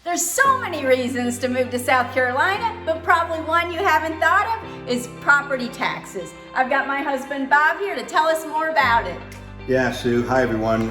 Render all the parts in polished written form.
There's so many reasons to move to South Carolina, but probably one you haven't thought of is property taxes. I've got my husband Bob here to tell us more about it. Yeah, Sue. Hi, everyone.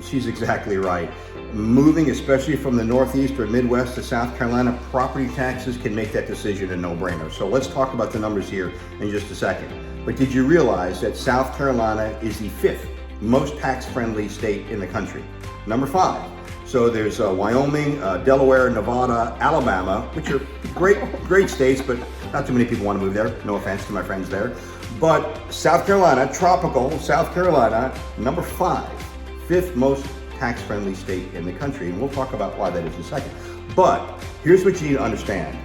She's exactly right. Moving, especially from the Northeast or Midwest to South Carolina, property taxes can make that decision a no-brainer. So let's talk about the numbers here in just a second. But did you realize that South Carolina is the 5th most tax-friendly state in the country? Number 5. So there's Wyoming, Delaware, Nevada, Alabama, which are great states, but not too many people want to move there. No offense to my friends there. But South Carolina, tropical South Carolina, number 5, 5th most tax-friendly state in the country. And we'll talk about why that is in a second. But here's what you need to understand.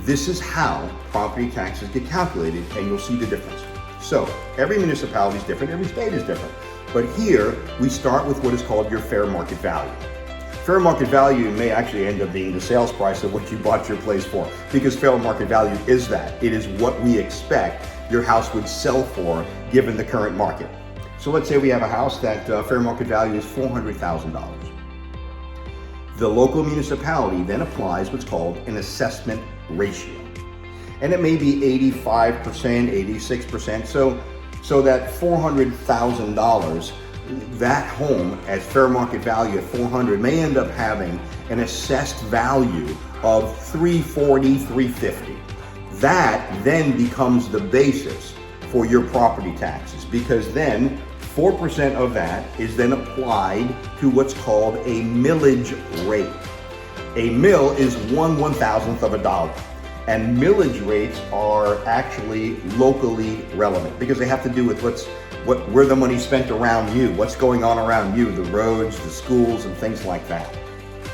This is how property taxes get calculated, and you'll see the difference. So every municipality is different, every state is different. But here we start with what is called your fair market value. Fair market value may actually end up being the sales price of what you bought your place for, because fair market value is that. It is what we expect your house would sell for given the current market. So let's say we have a house that fair market value is $400,000. The local municipality then applies what's called an assessment ratio. And it may be 85%, 86%. So that $400,000, that home at fair market value at $400,000 may end up having an assessed value of $340,000, $350,000. That then becomes the basis for your property taxes, because then 4% of that is then applied to what's called a millage rate. A mill is 1/1000th of a dollar. And millage rates are actually locally relevant because they have to do with where the money's spent around you, what's going on around you, the roads, the schools, and things like that.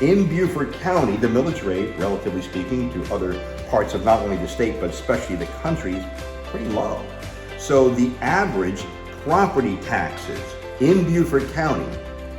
In Beaufort County, the millage rate, relatively speaking, to other parts of not only the state, but especially the country, is pretty low. So the average property taxes in Beaufort County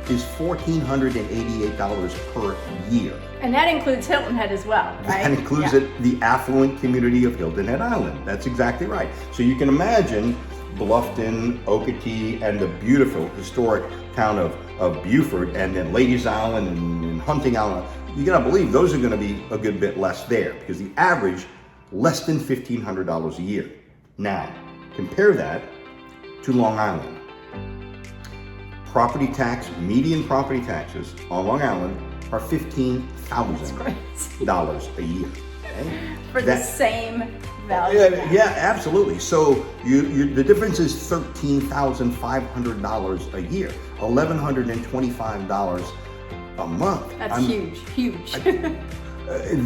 is $1,488 per year. And that includes Hilton Head as well, right? That includes the affluent community of Hilton Head Island. That's exactly right. So you can imagine Bluffton, Okatee, and the beautiful historic town of Beaufort, and then Ladies Island and Hunting Island. You gotta believe those are gonna be a good bit less there, because the average, less than $1,500 a year. Now, compare that to Long Island. Median property taxes on Long Island are $15,000 a year. Okay? For the same value. Yeah, absolutely. So the difference is $13,500 a year, $1,125 a month. That's huge.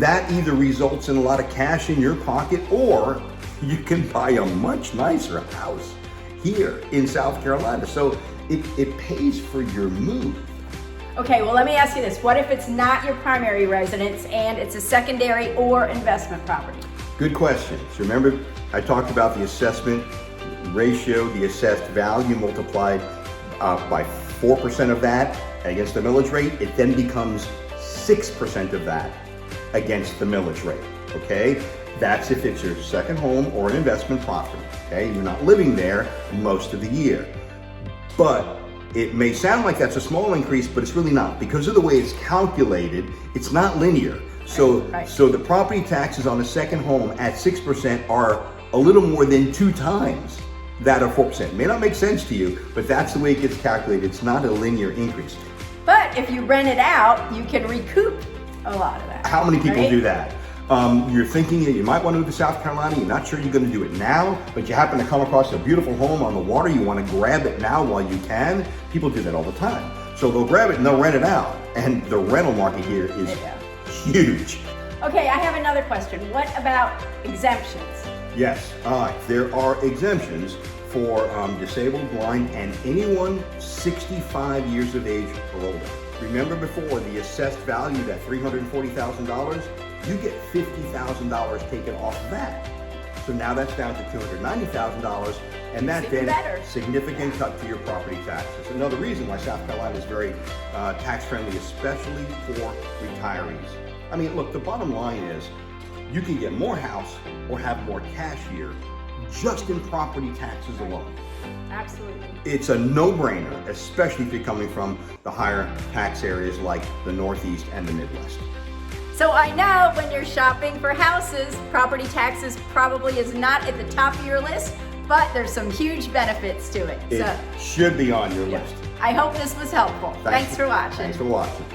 That either results in a lot of cash in your pocket, or you can buy a much nicer house here in South Carolina. So it pays for your move. Okay, well, let me ask you this. What if it's not your primary residence and it's a secondary or investment property? Good question. So remember, I talked about the assessment ratio, the assessed value multiplied by 4% of that against the millage rate. It then becomes 6% of that against the millage rate, okay? That's if it's your second home or an investment property, okay? You're not living there most of the year. But it may sound like that's a small increase, but it's really not. Because of the way it's calculated, it's not linear. So the property taxes on a second home at 6% are a little more than 2 times that of 4%. It may not make sense to you, but that's the way it gets calculated. It's not a linear increase. But if you rent it out, you can recoup a lot of that. How many people do that? You're thinking you might want to move to South Carolina, you're not sure you're going to do it now, but you happen to come across a beautiful home on the water, you want to grab it now while you can. People do that all the time. So they'll grab it and they'll rent it out. And the rental market here is huge. Okay, I have another question. What about exemptions? Yes, there are exemptions for disabled, blind, and anyone 65 years of age or older. Remember before, the assessed value, that $340,000, you get $50,000 taken off that. So now that's down to $290,000, and that then significant cut to your property taxes. Another reason why South Carolina is very tax friendly, especially for retirees. I mean, look, the bottom line is you can get more house or have more cash here just in property taxes alone. Absolutely. It's a no-brainer, especially if you're coming from the higher tax areas like the Northeast and the Midwest. So I know when you're shopping for houses, property taxes probably is not at the top of your list, but there's some huge benefits to it. It should be on your list. I hope this was helpful. Thanks for watching. Thanks for watching.